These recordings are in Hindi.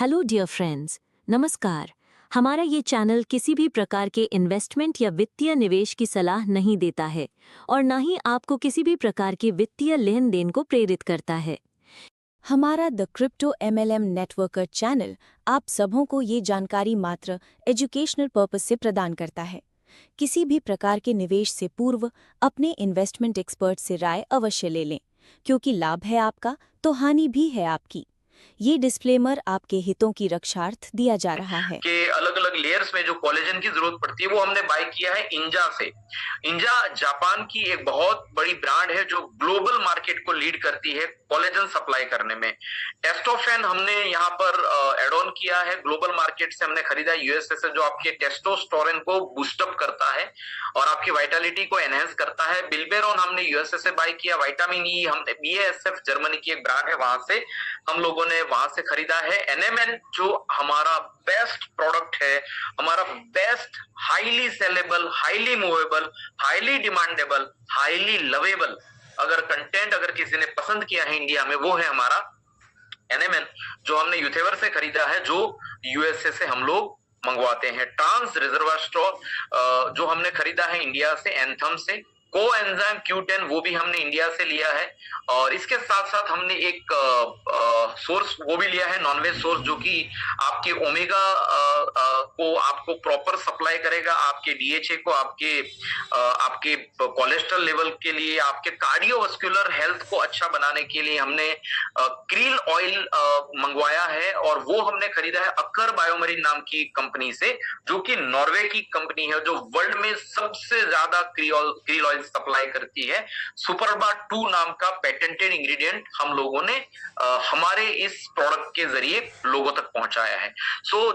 हेलो डियर फ्रेंड्स, नमस्कार। हमारा ये चैनल किसी भी प्रकार के इन्वेस्टमेंट या वित्तीय निवेश की सलाह नहीं देता है और ना ही आपको किसी भी प्रकार के वित्तीय लेन देन को प्रेरित करता है। हमारा the crypto MLM networker channel आप सबों को ये जानकारी मात्र एजुकेशनल पर्पस से प्रदान करता है। किसी भी प्रकार के निवेश से पूर्व अपने इन्वेस्टमेंट एक्सपर्ट से राय अवश्य ले लें, क्योंकि लाभ है आपका तो हानि भी है आपकी। ये डिस्क्लेमर आपके हितों की रक्षार्थ दिया जा रहा है कि अलग अलग लेयर्स में जो कोलेजन की जरूरत पड़ती है वो हमने बाय किया है इंजा से। इंजा जापान की एक बहुत बड़ी ब्रांड है जो ग्लोबल मार्केट को लीड करती है कोलेजन सप्लाई करने में। टेस्टोफेन हमने यहाँ पर एड ऑन किया है, ग्लोबल मार्केट से हमने खरीदा है यूएसए से, जो आपके टेस्टोस्टेरोन को बूस्टअप करता है और आपकी वाइटलिटी को एनहेंस करता है। बिल्बेरॉन हमने यूएसए से बाय किया। विटामिन ई हमने बीएएसएफ जर्मनी की एक ब्रांड है, वहां से हम लोगों ने वहां से खरीदा है। एनएमएन जो हमारा बेस्ट प्रोडक्ट है, हमारा best highly saleable, highly movable, highly demandable, highly lovable अगर कंटेंट अगर किसी ने पसंद किया है इंडिया में, वो है हमारा एनएमएन, जो हमने यूथेवर से खरीदा है, जो यूएसए से हम लोग मंगवाते हैं। ट्रांस रिजर्वास्ट्रोल जो हमने खरीदा है इंडिया से, एंथम से। को एंजाइम Q10 वो भी हमने इंडिया से लिया है। और इसके साथ साथ हमने एक सोर्स वो भी लिया है, नॉनवेज सोर्स, जो कि आपके ओमेगा को आपको प्रॉपर सप्लाई करेगा, आपके डीएचए को, आपके कोलेस्ट्रॉल लेवल के लिए, आपके कार्डियोवास्कुलर हेल्थ को अच्छा बनाने के लिए हमने क्रील ऑयल मंगवाया है। और वो हमने खरीदा है अकर बायोमरीन नाम की कंपनी से, जो कि नॉर्वे की कंपनी है, जो वर्ल्ड में सबसे ज्यादा क्रील ऑयल सप्लाई करती है। सुपरबा 2 नाम का पेटेंटेड इंग्रेडिएंट हम लोगों ने हमारे इस प्रोडक्ट के जरिए लोगों तक पहुंचाया है।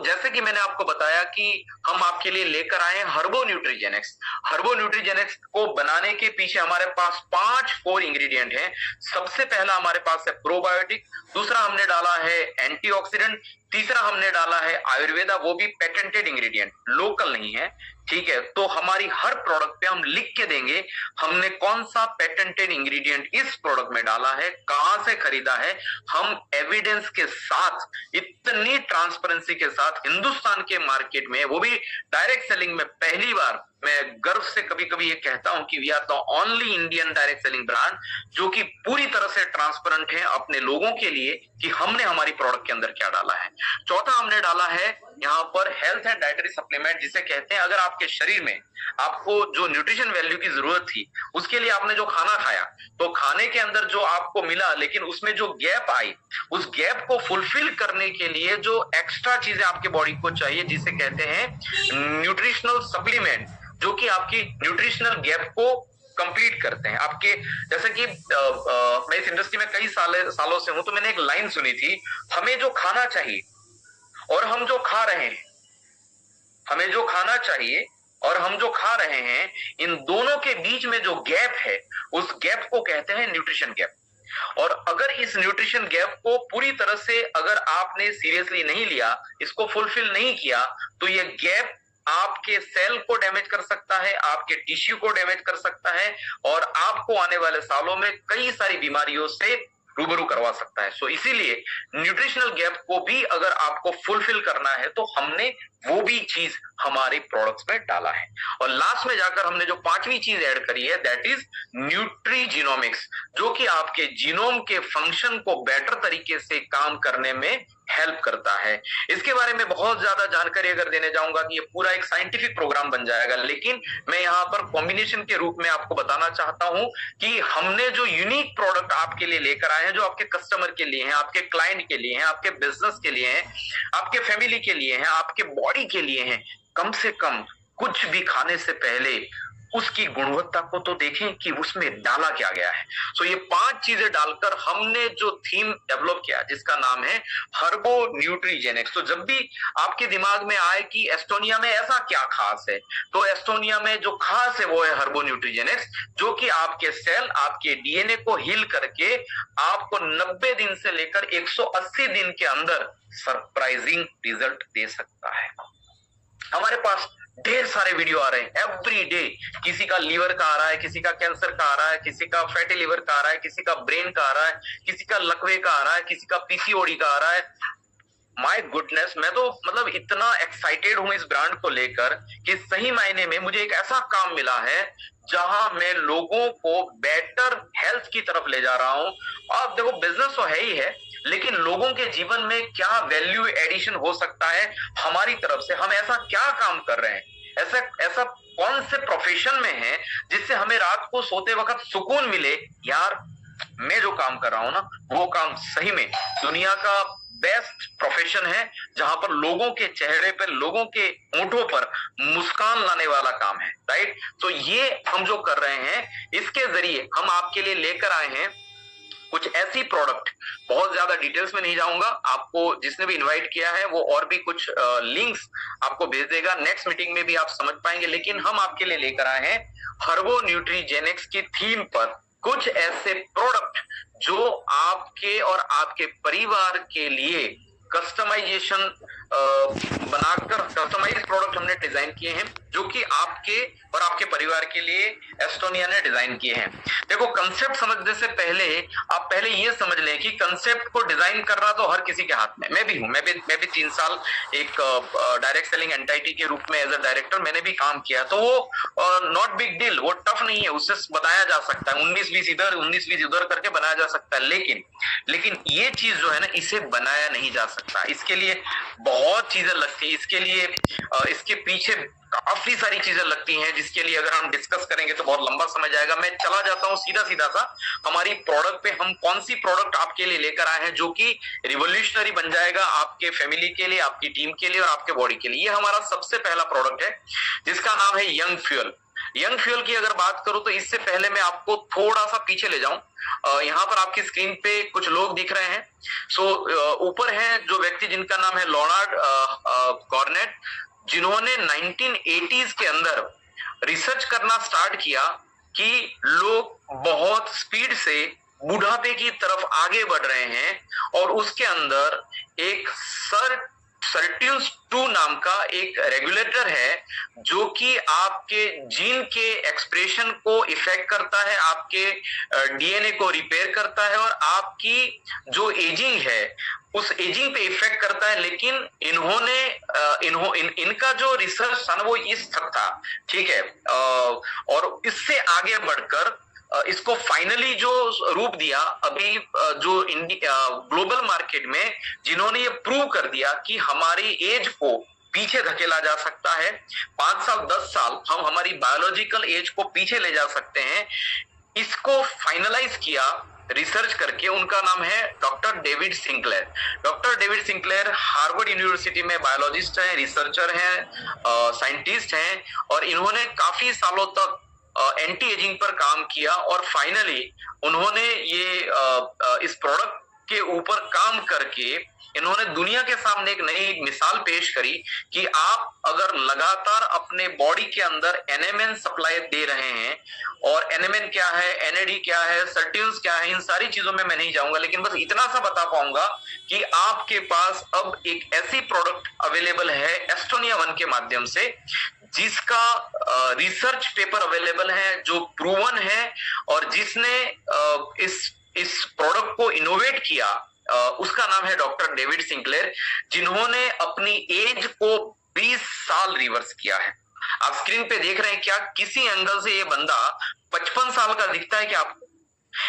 जैसे कि मैंने आपको बताया कि हम आपके लिए लेकर आए हैं हर्बो न्यूट्रीजेनिक्स। हर्बो न्यूट्रीजेनिक्स को बनाने के पीछे हमारे पास 5 कोर इंग्रेडिएंट हैं। सबसे पहला हमारे पास है प्रोबायोटिक, दूसरा हमने डाला है एंटीऑक्सीडेंट, तीसरा हमने डाला है आयुर्वेदा, वो भी पेटेंटेड इंग्रेडिएंट, लोकल नहीं है। ठीक है, तो हमारी हर प्रोडक्ट पे हम लिख के देंगे हमने कौन सा पेटेंटेड इंग्रेडिएंट इस प्रोडक्ट में डाला है, कहां से खरीदा है। हम एविडेंस के साथ, इतनी ट्रांसपेरेंसी के साथ हिंदुस्तान के मार्केट में, वो भी डायरेक्ट सेलिंग में पहली बार, मैं गर्व से कभी कभी ये कहता हूं कि we are the only Indian direct selling brand जो कि पूरी तरह से ट्रांसपेरेंट है अपने लोगों के लिए कि हमने हमारी प्रोडक्ट के अंदर क्या डाला है। चौथा हमने डाला है यहाँ पर हेल्थ एंड डाइटरी सप्लीमेंट, जिसे कहते हैं अगर आपके शरीर में आपको जो न्यूट्रिशन वैल्यू की जरूरत थी, उसके लिए आपने जो खाना खाया, तो खाने के अंदर जो आपको मिला, लेकिन उसमें जो गैप आई, उस गैप को फुलफिल करने के लिए जो एक्स्ट्रा चीजें आपके बॉडी को चाहिए, जिसे कहते हैं न्यूट्रिशनल सप्लीमेंट, जो कि आपकी न्यूट्रिशनल गैप को कंप्लीट करते हैं। आपके जैसे कि मैं इस इंडस्ट्री में कई सालों से हूं, तो मैंने एक लाइन सुनी थी, हमें जो खाना चाहिए और हम जो खा रहे हैं, हमें जो खाना चाहिए और हम जो खा रहे हैं, इन दोनों के बीच में जो गैप है, उस गैप को कहते हैं न्यूट्रिशन गैप। और अगर इस न्यूट्रिशन गैप को पूरी तरह से अगर आपने सीरियसली नहीं लिया, इसको फुलफिल नहीं किया, तो ये गैप आपके सेल को डैमेज कर सकता है, आपके टिश्यू को डैमेज कर सकता है और आपको आने वाले सालों में कई सारी बीमारियों से रूबरू करवा सकता है। इसीलिए न्यूट्रिशनल गैप को भी अगर आपको फुलफिल करना है, तो हमने वो भी चीज हमारे प्रोडक्ट्स में डाला है। और लास्ट में जाकर हमने जो 5वीं चीज ऐड करी है, दैट इज न्यूट्रीजीनोमिक्स, जो कि आपके जीनोम के फंक्शन को बेटर तरीके से काम करने में हेल्प करता है। इसके बारे में बहुत ज्यादा जानकारी अगर देने जाऊंगा कि ये पूरा एक साइंटिफिक प्रोग्राम बन जाएगा, लेकिन मैं यहाँ पर कॉम्बिनेशन के रूप में आपको बताना चाहता हूं कि हमने जो यूनिक प्रोडक्ट आपके लिए लेकर आए हैं, जो आपके कस्टमर के लिए हैं, आपके क्लाइंट के लिए हैं, आपके बिजनेस के लिए हैं, आपके फैमिली के लिए हैं, आपके बॉडी के लिए हैं, कम से कम कुछ भी खाने से पहले उसकी गुणवत्ता को तो देखें कि उसमें डाला क्या गया है। ये 5 चीजें डालकर हमने जो थीम डेवलप किया, जिसका नाम है हर्बो न्यूट्रीजेनिक्स। तो जब भी आपके दिमाग में आए कि एस्टोनिया में ऐसा क्या खास है, तो एस्टोनिया में जो खास है वो है हर्बो न्यूट्रीजेनिक्स, जो कि आपके सेल, आपके डीएनए को हील करके आपको 90 दिन से लेकर 180 दिन के अंदर सरप्राइजिंग रिजल्ट दे सकता है। हमारे पास ढेर सारे वीडियो आ रहे हैं एवरी डे, किसी का लीवर का आ रहा है, किसी का कैंसर का आ रहा है, किसी का फैटी लीवर का आ रहा है, किसी का ब्रेन का आ रहा है, किसी का लकवे का आ रहा है, किसी का पीसीओडी का आ रहा है। माय गुडनेस, मैं तो मतलब इतना एक्साइटेड हूं इस ब्रांड को लेकर कि सही मायने में मुझे एक ऐसा काम मिला है जहां मैं लोगों को बेटर हेल्थ की तरफ ले जा रहा हूं। अब देखो, बिजनेस तो है ही है, लेकिन लोगों के जीवन में क्या वैल्यू एडिशन हो सकता है हमारी तरफ से, हम ऐसा क्या काम कर रहे हैं, ऐसा ऐसा कौन से प्रोफेशन में है जिससे हमें रात को सोते वक्त सुकून मिले। यार, मैं जो काम कर रहा हूं ना, वो काम सही में दुनिया का बेस्ट प्रोफेशन है, जहां पर लोगों के चेहरे पर, लोगों के होंठों पर मुस्कान लाने वाला काम है, राइट। तो ये हम जो कर रहे हैं, इसके जरिए हम आपके लिए लेकर आए हैं कुछ ऐसी प्रोडक्ट, बहुत ज्यादा डिटेल्स में नहीं जाऊंगा, आपको जिसने भी इनवाइट किया है वो और भी कुछ लिंक्स आपको भेज देगा, नेक्स्ट मीटिंग में भी आप समझ पाएंगे। लेकिन हम आपके लिए लेकर आए हैं हर्बो न्यूट्रीजेनिक्स की थीम पर कुछ ऐसे प्रोडक्ट जो आपके और आपके परिवार के लिए कस्टमाइजेशन बनाकर कस्टमाइज प्रोडक्ट हमने डिजाइन किए हैं, जो कि आपके और आपके परिवार के लिए एस्टोनिया ने डिजाइन किए हैं। देखो, कंसेप्ट समझने से पहले आप पहले ये समझ लें कि कंसेप्ट को डिजाइन करना तो हर किसी के हाथ में, मैं भी हूं, मैं भी 3 साल एक डायरेक्ट सेलिंग एंटाइटी के रूप में एज अ डायरेक्टर मैंने भी काम किया, तो वो नॉट बिग डील, वो टफ नहीं है, उससे बनाया जा सकता है, 19-20 इधर 19-20 उधर करके बनाया जा सकता है। लेकिन ये चीज जो है ना, इसे बनाया नहीं जा सकता, इसके लिए बहुत चीजें लगती है, इसके लिए इसके पीछे काफी सारी चीजें लगती हैं, जिसके लिए अगर हम डिस्कस करेंगे तो बहुत लंबा समय जाएगा। मैं चला जाता हूं सीधा सीधा सा हमारी प्रोडक्ट पे, हम कौन सी प्रोडक्ट आपके लिए लेकर आए हैं जो कि रिवोल्यूशनरी बन जाएगा आपके फैमिली के लिए, आपकी टीम के लिए और आपके बॉडी के लिए। ये हमारा सबसे पहला प्रोडक्ट है जिसका नाम है यंग फ्यूल। यंग फ्यूल की अगर बात करूं तो इससे पहले मैं आपको थोड़ा सा पीछे ले जाऊं। यहाँ पर आपकी स्क्रीन पे कुछ लोग दिख रहे हैं। सो ऊपर है जो व्यक्ति जिनका नाम है लॉनार्ड कॉर्नेट, जिन्होंने 1980s के अंदर रिसर्च करना स्टार्ट किया कि लोग बहुत स्पीड से बुढ़ापे की तरफ आगे बढ़ रहे हैं और उसके अंदर एक सर्ट्यून्स 2 नाम का एक रेगुलेटर है जो कि आपके जीन के एक्सप्रेशन को इफेक्ट करता है, आपके डीएनए को रिपेयर करता है और आपकी जो एजिंग है उस एजिंग पे इफेक्ट करता है। लेकिन इनका जो रिसर्च था ना, वो इस तक था, ठीक है, और इससे आगे बढ़कर इसको फाइनली जो रूप दिया अभी जो ग्लोबल मार्केट में, जिन्होंने ये प्रूव कर दिया कि हमारी एज को पीछे धकेला जा सकता है, 5 साल 10 साल हम हमारी बायोलॉजिकल एज को पीछे ले जा सकते हैं। इसको फाइनलाइज किया रिसर्च करके, उनका नाम है doctor David Sinclair. Doctor David Sinclair Harvard university में बायोलॉजिस्ट हैं, रिसर्चर हैं, साइंटिस्ट हैं, और इन्होंने काफी सालों तक एंटी एजिंग पर काम किया और फाइनली उन्होंने ये इस प्रोडक्ट के ऊपर काम करके इन्होंने दुनिया के सामने एक नई मिसाल पेश करी कि आप अगर लगातार अपने बॉडी के अंदर एनएमएन सप्लाई दे रहे हैं, और एनएमएन क्या है, एनएडी क्या है, सर्ट्यून्स क्या है, इन सारी चीजों में मैं नहीं जाऊंगा, लेकिन बस इतना सा बता पाऊंगा कि आपके पास अब एक ऐसी प्रोडक्ट अवेलेबल है एस्टोनिया 1 के माध्यम से, जिसका रिसर्च पेपर अवेलेबल है जो प्रूवन है, और जिसने इस प्रोडक्ट को इनोवेट किया उसका नाम है डॉक्टर डेविड सिंक्लेयर, जिन्होंने अपनी एज को 20 साल रिवर्स किया है। आप स्क्रीन पे देख रहे हैं, क्या किसी एंगल से ये बंदा 55 साल का दिखता है क्या आपको?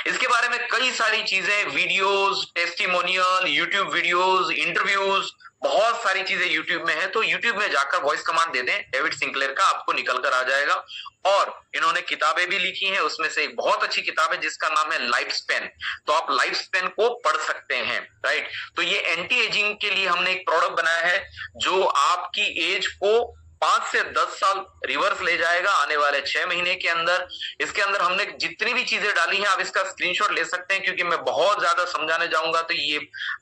इसके बारे में कई सारी चीजें, videos, testimonial, YouTube videos, interviews, बहुत सारी चीजें यूट्यूब में है। तो यूट्यूब में जाकर वॉइस कमांड दे दें डेविड सिंक्लेयर का, आपको निकल कर आ जाएगा। और इन्होंने किताबें भी लिखी हैं, उसमें से एक बहुत अच्छी किताब है जिसका नाम है लाइफ स्पेन, तो आप लाइफ स्पेन को पढ़ सकते हैं, राइट। तो ये एंटी एजिंग के लिए हमने एक प्रोडक्ट बनाया है जो आपकी एज को 5 से 10 साल रिवर्स ले जाएगा आने वाले 6 महीने के अंदर। इसके अंदर हमने जितनी भी चीजें डाली हैं, आप इसका स्क्रीनशॉट ले सकते हैं, क्योंकि मैं बहुत ज्यादा समझाने जाऊंगा तो ये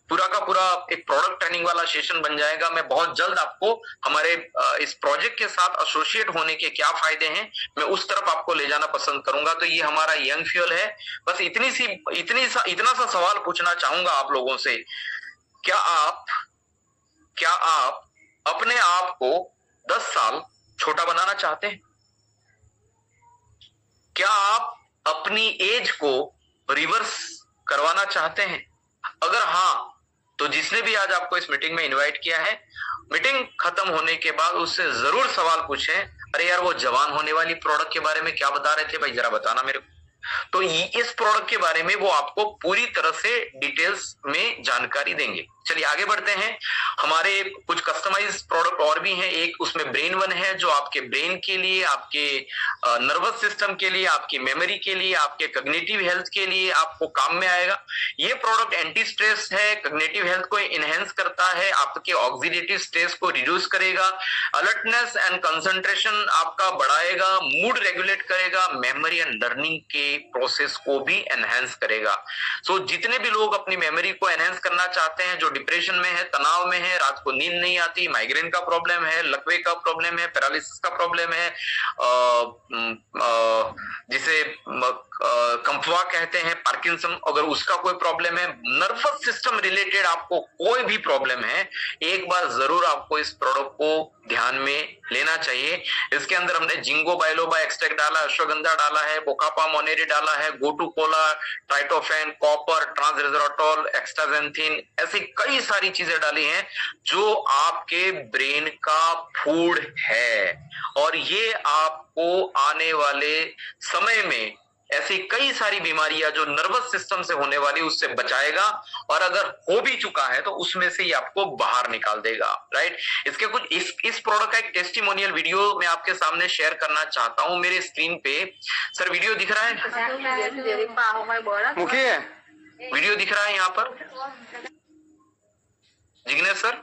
पूरा का पूरा एक प्रोडक्ट ट्रेनिंग वाला सेशन बन जाएगा। मैं बहुत जल्द आपको हमारे इस प्रोजेक्ट के साथ एसोसिएट होने के क्या फायदे हैं, मैं उस तरफ आपको ले जाना पसंद करूंगा। तो ये हमारा यंग फ्यूल है। बस इतना सा सवाल पूछना चाहूंगा आप लोगों से, क्या आप अपने आप को 10 साल छोटा बनाना चाहते हैं? क्या आप अपनी एज को रिवर्स करवाना चाहते हैं? अगर हाँ, तो तो जिसने भी आज आपको इस मीटिंग में इनवाइट किया है, मीटिंग खत्म होने के बाद उससे जरूर सवाल पूछें, अरे यार वो जवान होने वाली प्रोडक्ट के बारे में क्या बता रहे थे भाई, जरा बताना मेरे को। तो इस प्रोडक्ट के बारे में वो आपको पूरी तरह से डिटेल्स में जानकारी देंगे। चलिए आगे बढ़ते हैं। हमारे कुछ कस्टमाइज प्रोडक्ट और भी हैं। एक उसमें ब्रेन वन है, जो आपके ब्रेन के लिए, आपके नर्वस सिस्टम के लिए, आपकी मेमोरी के लिए, आपके कॉग्निटिव हेल्थ के लिए आपको काम में आएगा। ये प्रोडक्ट एंटी स्ट्रेस है, कॉग्निटिव हेल्थ को इनहेंस करता है, आपके ऑक्सीडेटिव स्ट्रेस को रिड्यूस करेगा, अलर्टनेस एंड कंसंट्रेशन आपका बढ़ाएगा, मूड रेगुलेट करेगा, मेमोरी एंड लर्निंग के प्रोसेस को भी एनहेंस करेगा। सो जितने भी लोग अपनी मेमोरी को एनहेंस करना चाहते हैं, जो डिप्रेशन में है, तनाव में है, रात को नींद नहीं आती, माइग्रेन का प्रॉब्लम है, लकवे का प्रॉब्लम है, पैरालिसिस का प्रॉब्लम है, जिसे कंफवा कहते हैं, पार्किंसन, अगर उसका कोई प्रॉब्लम है, नर्वस सिस्टम रिलेटेड आपको कोई भी प्रॉब्लम है, एक बार जरूर आपको इस प्रोडक्ट को ध्यान में लेना चाहिए। इसके अंदर हमने जिंगो बाइलोबा एक्सट्रैक्ट डाला, अश्वगंधा डाला है, बोकापा मोनेरी डाला है, गोटू कोला, ट्राइटोफेन, कॉपर, ट्रांसरेजोराटोल, एक्सटाजेंथिन, ऐसी कई सारी चीजें डाली हैं जो आपके ब्रेन का फूड है। और ये आपको आने वाले समय में ऐसी कई सारी बीमारियां जो नर्वस सिस्टम से होने वाली, उससे बचाएगा, और अगर हो भी चुका है तो उसमें से ही आपको बाहर निकाल देगा। राइट। इसके कुछ इस प्रोडक्ट का एक टेस्टिमोनियल वीडियो मैं आपके सामने शेयर करना चाहता हूं मेरे स्क्रीन पे। सर वीडियो दिख रहा है? मुखिया वीडियो दिख रहा है यहाँ पर? जिग्नेश सर?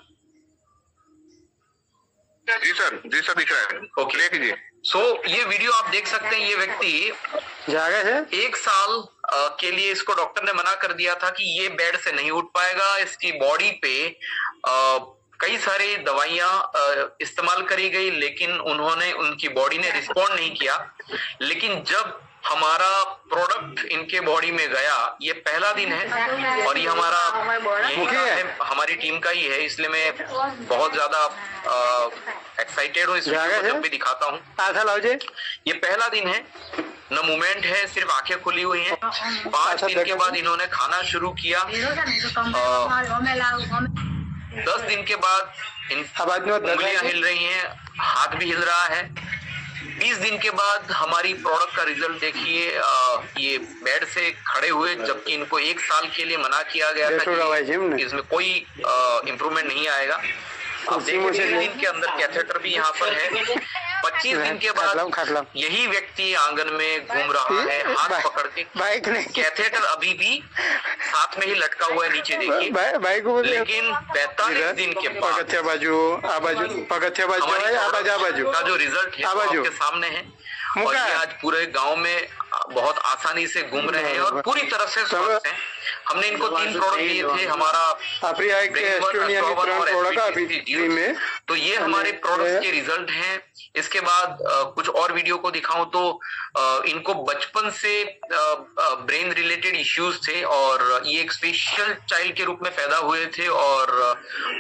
जी सर दिख रहा है। ओके कीजिए। सो ये वीडियो आप देख सकते हैं। ये व्यक्ति है 1 साल के लिए इसको डॉक्टर ने मना कर दिया था कि ये बेड से नहीं उठ पाएगा। इसकी बॉडी पे कई सारी दवाइयां इस्तेमाल करी गई, लेकिन उनकी बॉडी ने रिस्पॉन्ड नहीं किया। लेकिन जब हमारा प्रोडक्ट इनके बॉडी में गया, ये पहला दिन है और ये हमारी टीम का ही है, इसलिए मैं बहुत ज्यादा एक्साइटेड हूँ इस वीडियो को जब भी दिखाता हूँ। ये पहला दिन है, न मूवमेंट है, सिर्फ आंखें खुली हुई हैं। 5 दिन के बाद इन्होंने खाना शुरू किया। 10 दिन के बाद उंगलियां हिल रही हैं, हाथ भी हिल रहा है। 20 दिन के बाद हमारी प्रोडक्ट का रिजल्ट देखिए। ये बेड से खड़े हुए, जबकि इनको 1 साल के लिए मना किया गया था कि इसमें कोई इम्प्रूवमेंट नहीं आएगा। आप देखिए 3 दिन के अंदर कैथेटर भी यहाँ पर है। 25 दिन के बाद यही व्यक्ति आंगन में घूम रहा है हाथ पकड़ के। कैथेटर अभी भी साथ में ही लटका हुआ है, नीचे देखिए। लेकिन 45 दिन के बाद का जो रिजल्ट है आपके सामने है, और ये आज पूरे गांव में बहुत आसानी से घूम रहे हैं और पूरी तरह से स्वस्थ हैं। हमने इनको 3 प्रोडक्ट दिए थे, हमारा तो ये हमारे प्रोडक्ट के रिजल्ट हैं। इसके बाद कुछ और वीडियो को दिखाऊं तो इनको बचपन से ब्रेन रिलेटेड इश्यूज थे और ये एक स्पेशल चाइल्ड के रूप में पैदा हुए थे, और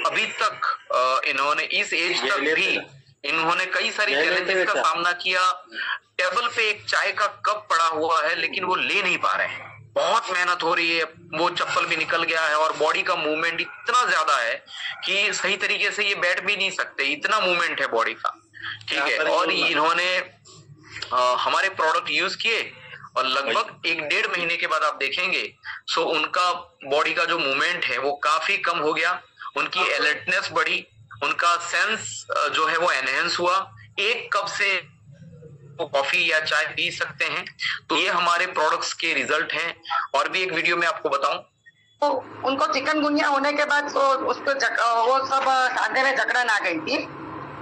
अभी तक इन्होंने इस एज तक भी इन्होंने कई सारी चैलेंजेस का सामना किया। टेबल पे एक चाय का कप पड़ा हुआ है, लेकिन वो ले नहीं पा रहे हैं। बहुत मेहनत हो रही है, वो चप्पल भी निकल गया है और बॉडी का मूवमेंट इतना ज्यादा है कि सही तरीके से ये बैठ भी नहीं सकते, इतना मूवमेंट है बॉडी का। ठीक है। और इन्होंने हमारे प्रोडक्ट यूज किए और लगभग 1-1.5 महीने के बाद आप देखेंगे सो उनका बॉडी का जो मूवमेंट है वो काफी कम हो गया, उनकी अलर्टनेस बढ़ी, उनका सेंस जो है वो एनहेंस हुआ। 1 कप से वो कॉफी या चाय पी सकते हैं। तो ये हमारे प्रोडक्ट्स के रिजल्ट हैं। और भी एक वीडियो में आपको बताऊं, तो उनको चिकनगुनिया होने के बाद तो उसको वो सब सांधे में जकड़न आ गई थी,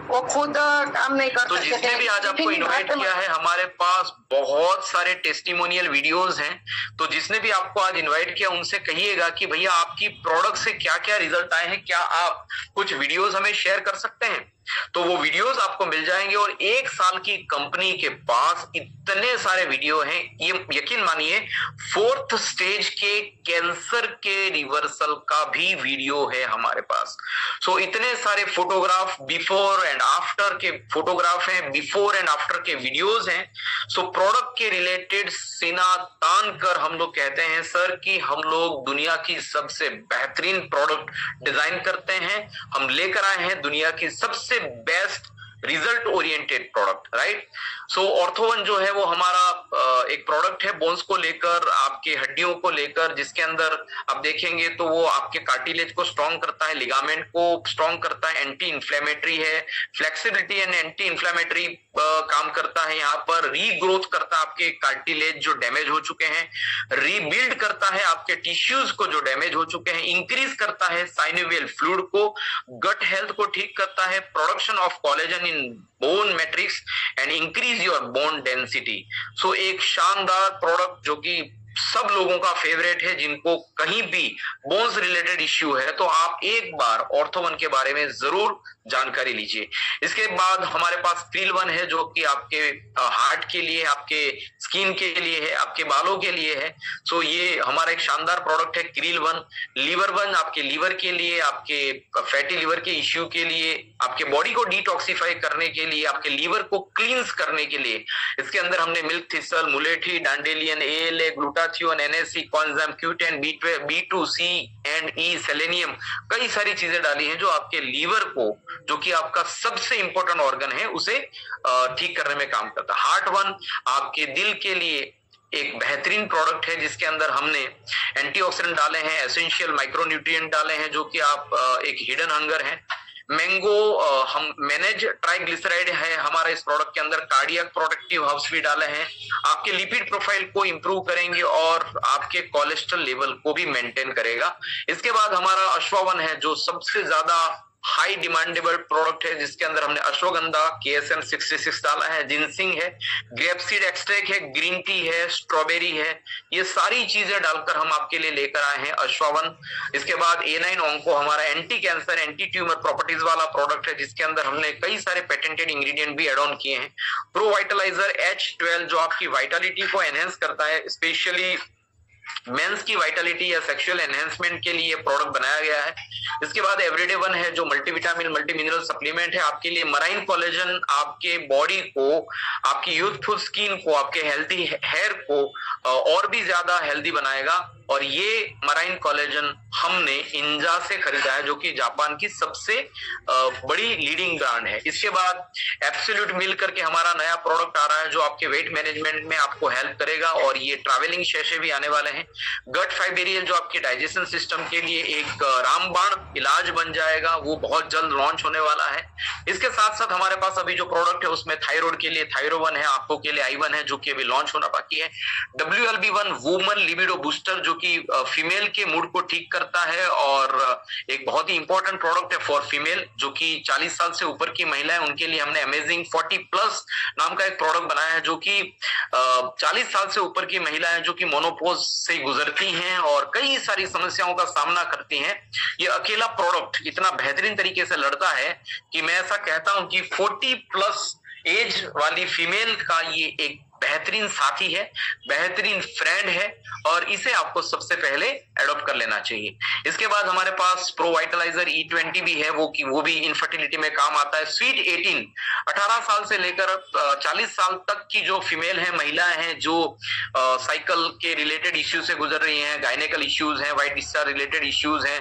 वो खुद काम नहीं कर तो सकते। जिसने भी आज आपको इनवाइट किया है, हमारे पास बहुत सारे टेस्टिमोनियल वीडियोस हैं। तो जिसने भी आपको आज इनवाइट किया उनसे कहिएगा कि भैया आपकी प्रोडक्ट से क्या क्या रिजल्ट आए हैं, क्या आप कुछ वीडियोस हमें शेयर कर सकते हैं। तो वो वीडियोस आपको मिल जाएंगे। और 1 साल की कंपनी के पास इतने सारे वीडियो हैं, ये यकीन मानिए 4th स्टेज के कैंसर के रिवर्सल का भी वीडियो है हमारे पास। सो इतने सारे फोटोग्राफ, बिफोर एंड आफ्टर के फोटोग्राफ हैं, बिफोर एंड आफ्टर के वीडियोस हैं। सो प्रोडक्ट के रिलेटेड सीना तान कर हम लोग कहते हैं सर कि हम लोग दुनिया की सबसे बेहतरीन प्रोडक्ट डिजाइन करते हैं, हम लेकर आए हैं दुनिया की सबसे best result oriented product, right. So ऑर्थोवन जो है वो हमारा एक प्रोडक्ट है बोन्स को लेकर, आपके हड्डियों को लेकर, जिसके अंदर आप देखेंगे तो वो आपके कार्टिलेज को स्ट्रॉन्ग करता है, लिगामेंट को स्ट्रॉन्ग करता है, एंटी इंफ्लेमेटरी है, फ्लेक्सिबिलिटी एंड एंटी इंफ्लेमेटरी काम करता है, यहाँ पर रीग्रोथ करता है आपके कार्टिलेज जो डैमेज हो चुके हैं, रीबिल्ड करता है आपके टिश्यूज को जो डैमेज हो चुके हैं, इंक्रीज करता है साइनोवियल फ्लूइड को, गट हेल्थ को ठीक करता है, production of collagen in bone matrix and increase your bone density. So एक शानदार प्रोडक्ट जो कि सब लोगों का फेवरेट है, जिनको कहीं भी बोन्स रिलेटेड इश्यू है तो आप एक बार ऑर्थोवन के बारे में जरूर जानकारी लीजिए। इसके बाद हमारे पास क्रील वन है जो कि आपके हार्ट के लिए, आपके स्किन के लिए है, आपके बालों के लिए है। सो ये हमारा एक शानदार प्रोडक्ट है क्रील वन। लीवर वन आपके लीवर के लिए, आपके फैटी लीवर के इश्यू के लिए, आपके बॉडी को डिटॉक्सिफाई करने के लिए, आपके लीवर को क्लींस करने के लिए इसके अंदर हमने मिल्क थिसल, मुलेठी, dandelion, ALA, glutathione, NSC, coenzyme, Q ten, B2C and E, selenium, कई सारी चीजें डाली हैं जो आपके लीवर को, जो कि आपका सबसे इंपॉर्टेंट ऑर्गन है, उसे ठीक करने में काम करता है। हार्ट वन आपके दिल के लिए एक बेहतरीन प्रोडक्ट है जिसके अंदर हमने एंटीऑक्सीडेंट डाले हैं, एसेंशियल माइक्रोन्यूट्रिएंट डाले हैं जो कि आप एक हिडन हंगर है। मैंगो हम मैनेज ट्राइग्लिसराइड है हमारा इस प्रोडक्ट के अंदर, कार्डियक प्रोटेक्टिव हर्ब्स भी डाले हैं, आपके लिपिड प्रोफाइल को इंप्रूव करेंगे और आपके कोलेस्ट्रॉल लेवल को भी मेंटेन करेगा। इसके बाद हमारा अश्वावन है जो सबसे ज्यादा हाई डिमांडेबल प्रोडक्ट है, जिसके अंदर हमने अश्वगंधा KSM 66 डाला है, जिनसिंग है, ग्रेप सीड एक्सट्रैक्ट है, ग्रीन टी है, स्ट्रॉबेरी है, ये सारी चीजें डालकर हम आपके लिए लेकर आए हैं अश्वावन। इसके बाद A9 ओंको हमारा anti cancer, anti tumour properties वाला प्रोडक्ट है जिसके अंदर हमने कई सारे पेटेंटेड इंग्रेडिएंट भी एड ऑन किए हैं। प्रो वाइटलाइजर H12 जो आपकी वाइटलिटी को एनहेंस करता है, स्पेशली मेंस की वाइटलिटी या सेक्सुअल एनहेंसमेंट के लिए प्रोडक्ट बनाया गया है। इसके बाद एवरीडे वन है जो मल्टीविटामिन मल्टी मिनरल सप्लीमेंट है आपके लिए, मराइन कोलेजन आपके बॉडी को, आपकी यूथफुल स्किन को, आपके हेल्थी हेयर को और भी ज्यादा हेल्दी बनाएगा। और ये मराइन कोलेजन हमने इंजा से खरीदा है जो कि जापान की सबसे बड़ी लीडिंग ब्रांड है। इसके बाद एब्सोल्यूट मिल करके हमारा नया प्रोडक्ट आ रहा है जो आपके वेट मैनेजमेंट में आपको हेल्प करेगा और ये ट्रैवलिंग शैशे भी आने वाले हैं। गट फाइबेरियल जो आपके डाइजेशन सिस्टम के लिए एक रामबाण इलाज बन जाएगा, वो बहुत जल्द लॉन्च होने वाला है। इसके साथ साथ हमारे पास अभी जो प्रोडक्ट है उसमें थायराइड के लिए थायरोवन है, आंखों के लिए I1 है जो कि अभी लॉन्च होना बाकी है। WLB1 वुमन लिबिडो बूस्टर जो कि फीमेल के मूड को ठीक करता है और एक बहुत ही इंपॉर्टेंट प्रोडक्ट है फॉर फीमेल जो कि 40 साल से ऊपर की महिला है, उनके लिए हमने अमेजिंग 40+ नाम का एक प्रोडक्ट बनाया है जो कि 40 साल से ऊपर की महिला है जो कि मोनोपोज से गुजरती हैं और कई सारी समस्याओं का सामना करती हैं। ये अकेला प्रोडक्ट इतना बेहतरीन तरीके से लड़ता है कि मैं ऐसा कहता हूं कि 40+ एज वाली फीमेल का ये एक बेहतरीन साथी है, बेहतरीन फ्रेंड है और इसे आपको सबसे पहले एडॉप्ट कर लेना चाहिए। इसके बाद हमारे पास प्रो वाइटलाइजर E20 भी है, वो भी इनफर्टिलिटी में काम आता है। स्वीट 18 18 साल से लेकर 40 साल तक की जो फीमेल है, महिलाएं हैं जो साइकिल के रिलेटेड इश्यूज से गुजर रही हैं, गायनेकल इश्यूज हैं, वाइट डिस्चार्ज रिलेटेड इश्यूज हैं,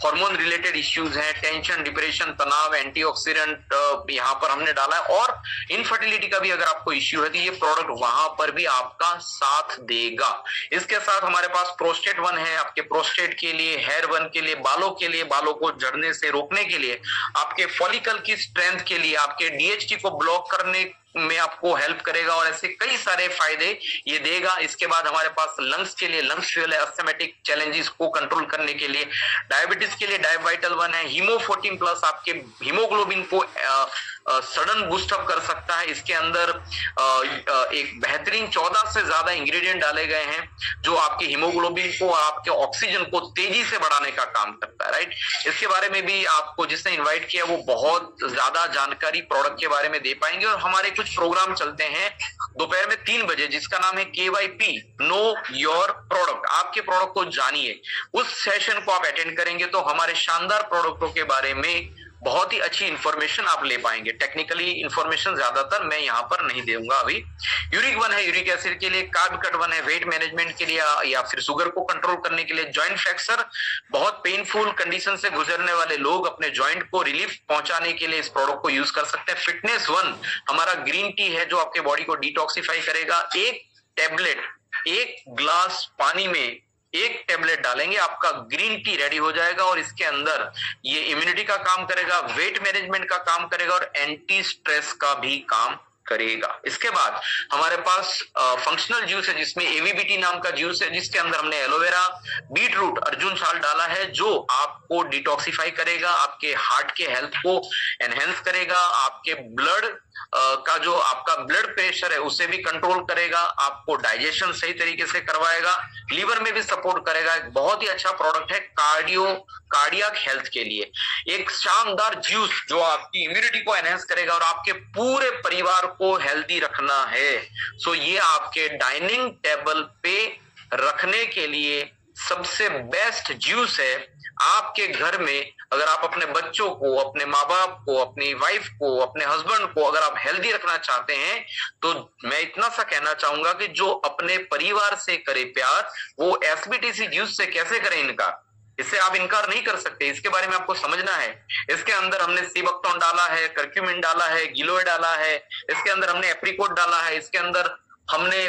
हार्मोन रिलेटेड इश्यूज हैं, टेंशन, डिप्रेशन, तनाव, एंटीऑक्सीडेंट यहाँ पर हमने डाला है और इनफर्टिलिटी का भी अगर आपको इश्यू है तो ये प्रोडक्ट वहां पर भी आपका साथ देगा। इसके साथ हमारे पास प्रोस्टेट वन है आपके प्रोस्टेट के लिए, हेयर वन के लिए, बालों के लिए, बालों को झड़ने से रोकने के लिए, आपके फॉलिकल की स्ट्रेंथ के लिए, आपके DHT को ब्लॉक करने में आपको हेल्प करेगा और ऐसे कई सारे फायदे ये देगा। इसके बाद हमारे पास लंग्स के लिए लंग्स फ्यूल है, अस्थमेटिक चैलेंजेस को कंट्रोल करने के लिए, डायबिटीज के लिए डायवाइटल वन है, हीमो 14+ आपके हीमोग्लोबिन को सडन बूस्ट अप कर सकता है। इसके अंदर एक बेहतरीन 14 से ज्यादा इंग्रेडिएंट डाले गए हैं जो आपके हीमोग्लोबिन को, आपके ऑक्सीजन को तेजी से बढ़ाने का काम करता है, राइट। इसके बारे में भी आपको जिसने इन्वाइट किया वो बहुत ज्यादा जानकारी प्रोडक्ट के बारे में दे पाएंगे। और हमारे कुछ प्रोग्राम चलते हैं दोपहर में 3 बजे जिसका नाम है KYP, नो योर प्रोडक्ट, आपके प्रोडक्ट को जानिए। उस सेशन को आप अटेंड करेंगे तो हमारे शानदार प्रोडक्टों के बारे में बहुत ही अच्छी इंफॉर्मेशन आप ले पाएंगे। टेक्निकली इंफॉर्मेशन ज्यादातर मैं यहाँ पर नहीं दूंगा अभी। यूरिक 1 है यूरिक एसिड के लिए, कार्ब कट 1 है वेट मैनेजमेंट के लिए या फिर शुगर को कंट्रोल करने के लिए, जॉइंट फ्रैक्चर, बहुत पेनफुल कंडीशन से गुजरने वाले लोग अपने जॉइंट को रिलीफ पहुंचाने के लिए इस प्रोडक्ट को यूज कर सकते हैं। फिटनेस 1 हमारा ग्रीन टी है जो आपके बॉडी को डिटॉक्सिफाई करेगा। एक टेबलेट, एक ग्लास पानी में एक टेबलेट डालेंगे, आपका ग्रीन टी रेडी हो जाएगा और इसके अंदर ये इम्यूनिटी का काम करेगा, वेट मैनेजमेंट का काम करेगा और एंटी स्ट्रेस का भी काम करेगा। इसके बाद हमारे पास फंक्शनल जूस है जिसमें AVBT नाम का जूस है जिसके अंदर हमने एलोवेरा, बीटरूट, अर्जुन छाल डाला है जो आपको डिटॉक्सिफाई करेगा, आपके हार्ट के हेल्थ को एनहेंस करेगा, आपके ब्लड का जो आपका ब्लड प्रेशर है उसे भी कंट्रोल करेगा, आपको डाइजेशन सही तरीके से करवाएगा, लीवर में भी सपोर्ट करेगा। एक बहुत ही अच्छा प्रोडक्ट है कार्डियक हेल्थ के लिए। एक शानदार जूस जो आपकी इम्यूनिटी को एनहेंस करेगा और आपके पूरे परिवार को हेल्दी रखना है। सो ये आपके डाइनिंग टेबल पे रखने के लिए सबसे बेस्ट जूस है। आपके घर में अगर आप अपने बच्चों को, अपने माँ बाप को, अपनी वाइफ को, अपने हस्बैंड को अगर आप हेल्दी रखना चाहते हैं तो मैं इतना सा कहना चाहूंगा कि जो अपने परिवार से करे प्यार वो SBTC जूस से कैसे करें इनकार, इससे आप इनकार नहीं कर सकते। इसके बारे में आपको समझना है। इसके अंदर हमने सीबकटोन डाला है, कर्क्यूमिन डाला है, गिलोय डाला है, इसके अंदर हमने एप्रिकोट डाला है, इसके अंदर हमने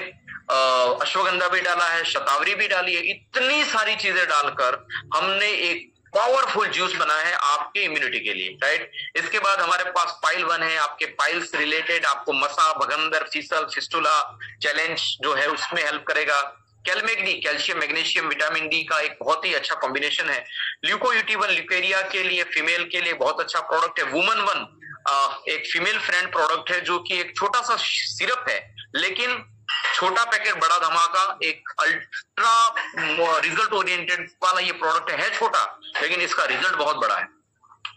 अश्वगंधा भी डाला है, शतावरी भी डाली है। इतनी सारी चीजें डालकर हमने एक पावरफुल जूस बनाया है आपके इम्यूनिटी के लिए, राइट। इसके बाद हमारे पास पाइल 1 है, आपके पाइल्स रिलेटेड आपको मसा, भगंदर, फिसल, फिस्टुला चैलेंज जो है उसमें हेल्प करेगा। कैलमेग्नी, कैल्शियम, मैग्नीशियम, विटामिन डी का एक बहुत ही अच्छा कॉम्बिनेशन है। ल्यूकोयूटी-1 ल्यूकेरिया के लिए, फीमेल के लिए बहुत अच्छा प्रोडक्ट है। वुमन 1 एक फीमेल फ्रेंड प्रोडक्ट है जो कि एक छोटा सा सिरप है लेकिन छोटा पैकेट बड़ा धमाका, एक अल्ट्रा रिजल्ट ओरिएंटेड वाला ये प्रोडक्ट है छोटा लेकिन इसका रिजल्ट बहुत बड़ा है।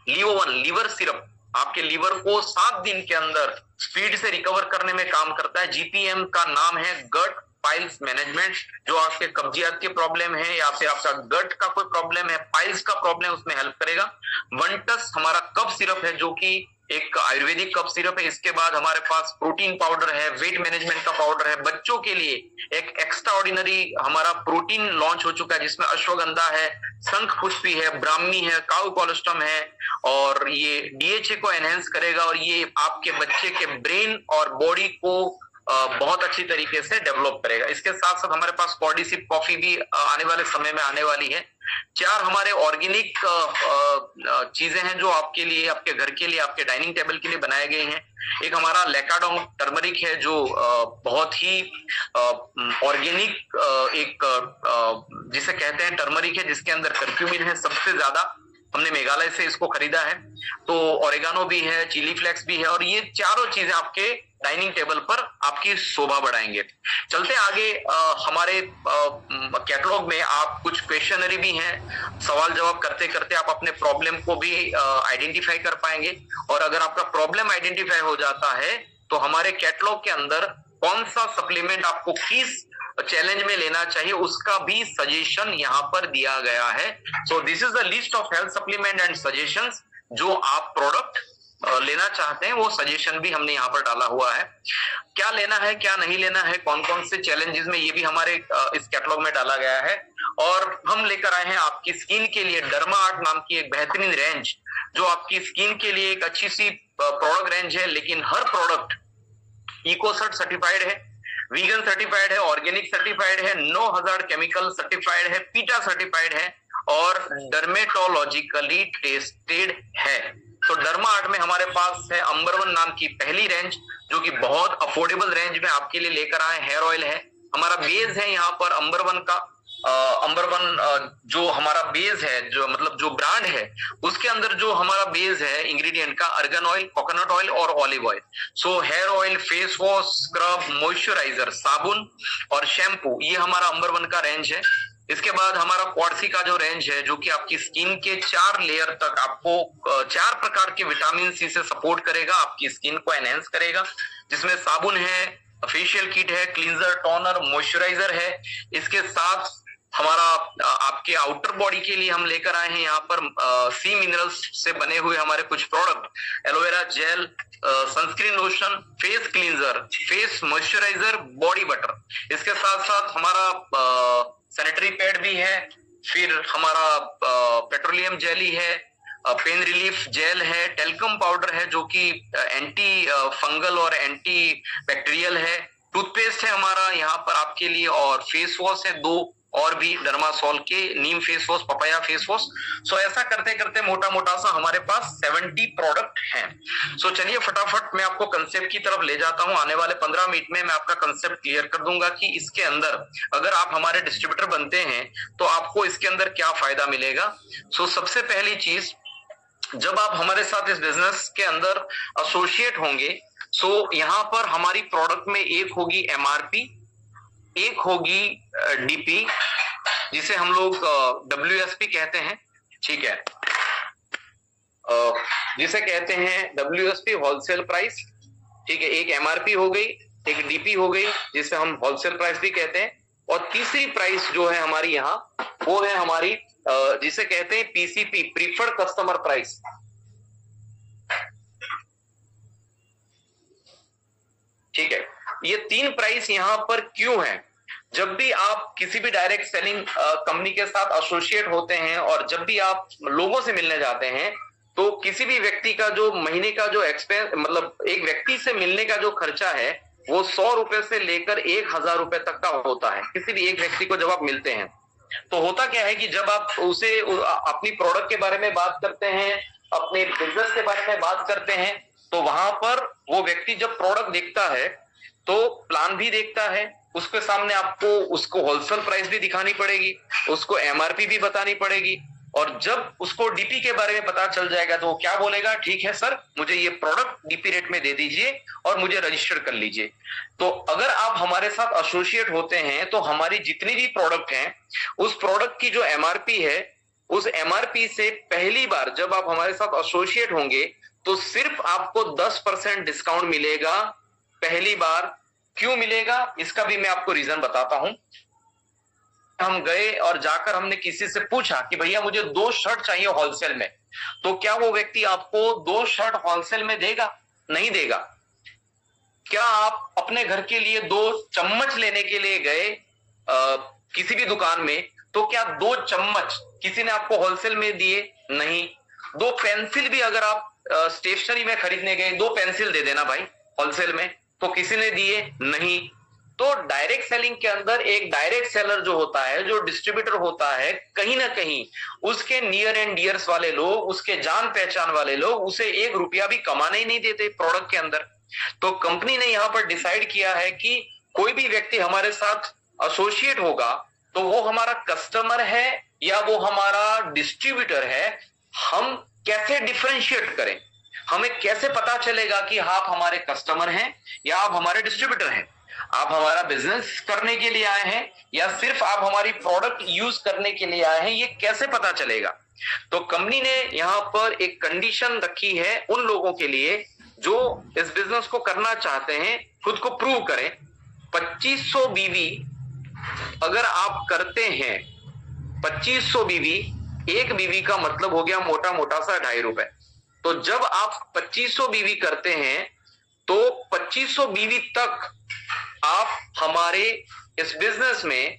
लिवो-1 लीवर सिरप आपके लीवर को 7 दिन के अंदर स्पीड से रिकवर करने में काम करता है। GPM का नाम है गट पाइल्स मैनेजमेंट, जो आपके कब्जियत के प्रॉब्लम है या फिर आपका गट का कोई प्रॉब्लम है, पाइल्स का प्रॉब्लम, उसमें हेल्प करेगा। वनटस हमारा कफ सिरप है जो कि एक आयुर्वेदिक कफ सिरप है। इसके बाद हमारे पास प्रोटीन पाउडर है, वेट मैनेजमेंट का पाउडर है। बच्चों के लिए एक एक्स्ट्रा ऑर्डिनरी हमारा प्रोटीन लॉन्च हो चुका है जिसमें अश्वगंधा है, शंख पुष्पी है, ब्राह्मी है, काउ कोलेस्ट्रॉम है और ये DHA को एनहेंस करेगा और ये आपके बच्चे के ब्रेन और बॉडी को बहुत अच्छी तरीके से डेवलप करेगा। इसके साथ साथ हमारे पास कॉर्डिसिप कॉफी भी आने वाले समय में आने वाली है। 4 हमारे ऑर्गेनिक चीजें हैं जो आपके लिए, आपके घर के लिए, आपके डाइनिंग टेबल के लिए बनाए गए हैं। एक हमारा लेकाडोंग टर्मरिक है जो बहुत ही ऑर्गेनिक एक जिसे कहते हैं टर्मरिक है जिसके अंदर कर्क्यूमिन है सबसे ज्यादा। हमने मेघालय से इसको खरीदा है। तो ओरेगानो भी है, चिली फ्लेक्स भी है और ये चारों चीजें आपके डाइनिंग टेबल पर आपकी शोभा बढ़ाएंगे। चलते आगे हमारे कैटलॉग में आप कुछ क्वेश्चनरी भी हैं, सवाल जवाब करते करते आप अपने प्रॉब्लम को भी आइडेंटिफाई कर पाएंगे और अगर आपका प्रॉब्लम आइडेंटिफाई हो जाता है तो हमारे कैटलॉग के अंदर कौन सा सप्लीमेंट आपको किस चैलेंज में लेना चाहिए उसका भी सजेशन यहाँ पर दिया गया है। So this is the list of health supplement and suggestions जो आप प्रोडक्ट लेना चाहते हैं, वो सजेशन भी हमने यहाँ पर डाला हुआ है। क्या लेना है क्या नहीं लेना है, कौन कौन से चैलेंजेस में, ये भी हमारे इस कैटलॉग में डाला गया है। और हम लेकर आए हैं आपकी स्किन के लिए डर्मा आर्ट नाम की एक बेहतरीन रेंज जो आपकी स्किन के लिए एक अच्छी सी प्रोडक्ट रेंज है, लेकिन हर प्रोडक्ट इकोसर्ट सर्टिफाइड है, वीगन सर्टिफाइड है, ऑर्गेनिक सर्टिफाइड है, नो हजार्ड केमिकल सर्टिफाइड है, पीटा सर्टिफाइड है और डर्मेटोलॉजिकली टेस्टेड है। तो डर्मा आर्ट में हमारे पास है अंबर 1 नाम की पहली रेंज जो कि बहुत अफोर्डेबल रेंज में आपके लिए लेकर आए हेयर ऑयल है। हमारा बेस है यहाँ पर अंबर 1 का अंबर वन जो हमारा बेस है, जो मतलब जो ब्रांड है, उसके अंदर जो हमारा बेस है इंग्रेडिएंट का, अर्गन ऑयल, कोकोनट ऑयल और olive oil. So here oil, face wash, scrub, moisturiser, साबुन और शैम्पू, ये हमारा अंबर वन का रेंज है। इसके बाद हमारा क्वाडसी का जो रेंज है, जो कि आपकी स्किन के 4 लेयर तक आपको 4 प्रकार के विटामिन सी से सपोर्ट करेगा, आपकी स्किन को एनहेंस करेगा, जिसमें साबुन है, फेशियल किट है, क्लींजर, टोनर, मॉइस्चराइजर है। इसके साथ हमारा आपके आउटर बॉडी के लिए हम लेकर आए हैं यहाँ पर सी मिनरल्स से बने हुए हमारे कुछ product, aloe vera gel, sunscreen lotion, face cleanser, face moisturiser, body butter. इसके साथ साथ हमारा सैनिटरी पैड भी है, फिर हमारा पेट्रोलियम जेली है, पेन रिलीफ जेल है, टेल्कम पाउडर है जो कि एंटी फंगल और एंटी बैक्टीरियल है, टूथपेस्ट है हमारा यहाँ पर आपके लिए, और फेस वॉश है 2 और भी, डर्मासोल के, neem face wash, papaya face wash. So ऐसा करते करते मोटा मोटा सा हमारे पास 70 प्रोडक्ट हैं। सो चलिए फटाफट मैं आपको कंसेप्ट की तरफ ले जाता हूं। आने वाले 15 मिनट में मैं आपका कंसेप्ट क्लियर कर दूंगा कि इसके अंदर अगर आप हमारे डिस्ट्रीब्यूटर बनते हैं तो आपको इसके अंदर क्या फायदा मिलेगा। सो सबसे पहली चीज, जब आप हमारे साथ इस बिजनेस के अंदर एसोसिएट होंगे, सो यहाँ पर हमारी प्रोडक्ट में एक होगी एमआरपी, एक होगी डीपी, जिसे हम लोग WSP कहते हैं, ठीक है, जिसे कहते हैं WSP होलसेल प्राइस, ठीक है। एक एमआरपी हो गई, एक डीपी हो गई जिसे हम होलसेल प्राइस भी कहते हैं, और तीसरी प्राइस जो है हमारी यहाँ, वो है हमारी जिसे कहते हैं PCP, प्रीफर्ड कस्टमर प्राइस। ठीक है, ये 3 प्राइस यहाँ पर क्यों है? जब भी आप किसी भी डायरेक्ट सेलिंग कंपनी के साथ एसोसिएट होते हैं और जब भी आप लोगों से मिलने जाते हैं, तो किसी भी व्यक्ति का जो महीने का जो एक्सपेंस, मतलब एक व्यक्ति से मिलने का जो खर्चा है, वो 100 रुपए से लेकर 1000 रुपए तक का होता है। किसी भी एक व्यक्ति को जब आप मिलते हैं तो होता क्या है कि जब आप उसे अपनी प्रोडक्ट के बारे में बात करते हैं, अपने बिजनेस के बारे में बात करते हैं, तो वहां पर वो व्यक्ति जब प्रोडक्ट देखता है तो प्लान भी देखता है, उसके सामने आपको उसको होलसेल प्राइस भी दिखानी पड़ेगी, उसको एमआरपी भी बतानी पड़ेगी, और जब उसको डीपी के बारे में पता चल जाएगा तो वो क्या बोलेगा, ठीक है सर, मुझे ये प्रोडक्ट डीपी रेट में दे दीजिए और मुझे रजिस्टर कर लीजिए। तो अगर आप हमारे साथ एसोसिएट होते हैं तो हमारी जितनी भी प्रोडक्ट हैं, उस प्रोडक्ट की जो एमआरपी है, उस एमआरपी से पहली बार जब आप हमारे साथ एसोसिएट होंगे तो सिर्फ आपको 10% डिस्काउंट मिलेगा पहली बार। क्यों मिलेगा, इसका भी मैं आपको रीजन बताता हूं। हम गए और जाकर हमने किसी से पूछा कि भैया मुझे 2 शर्ट चाहिए होलसेल में, तो क्या वो व्यक्ति आपको 2 शर्ट होलसेल में देगा? नहीं देगा। क्या आप अपने घर के लिए 2 चम्मच लेने के लिए गए किसी भी दुकान में, तो क्या 2 चम्मच किसी ने आपको होलसेल में दिए? नहीं। 2 पेंसिल भी अगर आप स्टेशनरी में खरीदने गए, 2 पेंसिल दे देना भाई होलसेल में, तो किसी ने दिए? नहीं। तो डायरेक्ट सेलिंग के अंदर एक डायरेक्ट सेलर जो होता है, जो डिस्ट्रीब्यूटर होता है, कहीं ना कहीं उसके नियर एंड डियर्स वाले लोग, उसके जान पहचान वाले लोग उसे 1 रुपया भी कमाने ही नहीं देते प्रोडक्ट के अंदर। तो कंपनी ने यहां पर डिसाइड किया है कि कोई भी व्यक्ति हमारे साथ एसोसिएट होगा तो वो हमारा कस्टमर है या वो हमारा डिस्ट्रीब्यूटर है, हम कैसे डिफरेंशिएट करें, हमें कैसे पता चलेगा कि आप हमारे कस्टमर हैं या आप हमारे डिस्ट्रीब्यूटर हैं, आप हमारा बिजनेस करने के लिए आए हैं या सिर्फ आप हमारी प्रोडक्ट यूज करने के लिए आए हैं, ये कैसे पता चलेगा? तो कंपनी ने यहाँ पर एक कंडीशन रखी है उन लोगों के लिए जो इस बिजनेस को करना चाहते हैं, खुद को प्रूव करें। 2500 बीवी अगर आप करते हैं, 2500 बीवी, एक बीवी का मतलब हो गया मोटा मोटा सा 2.5 रुपए। तो जब आप 2500 बीवी करते हैं तो 2500 बीवी तक आप हमारे इस बिजनेस में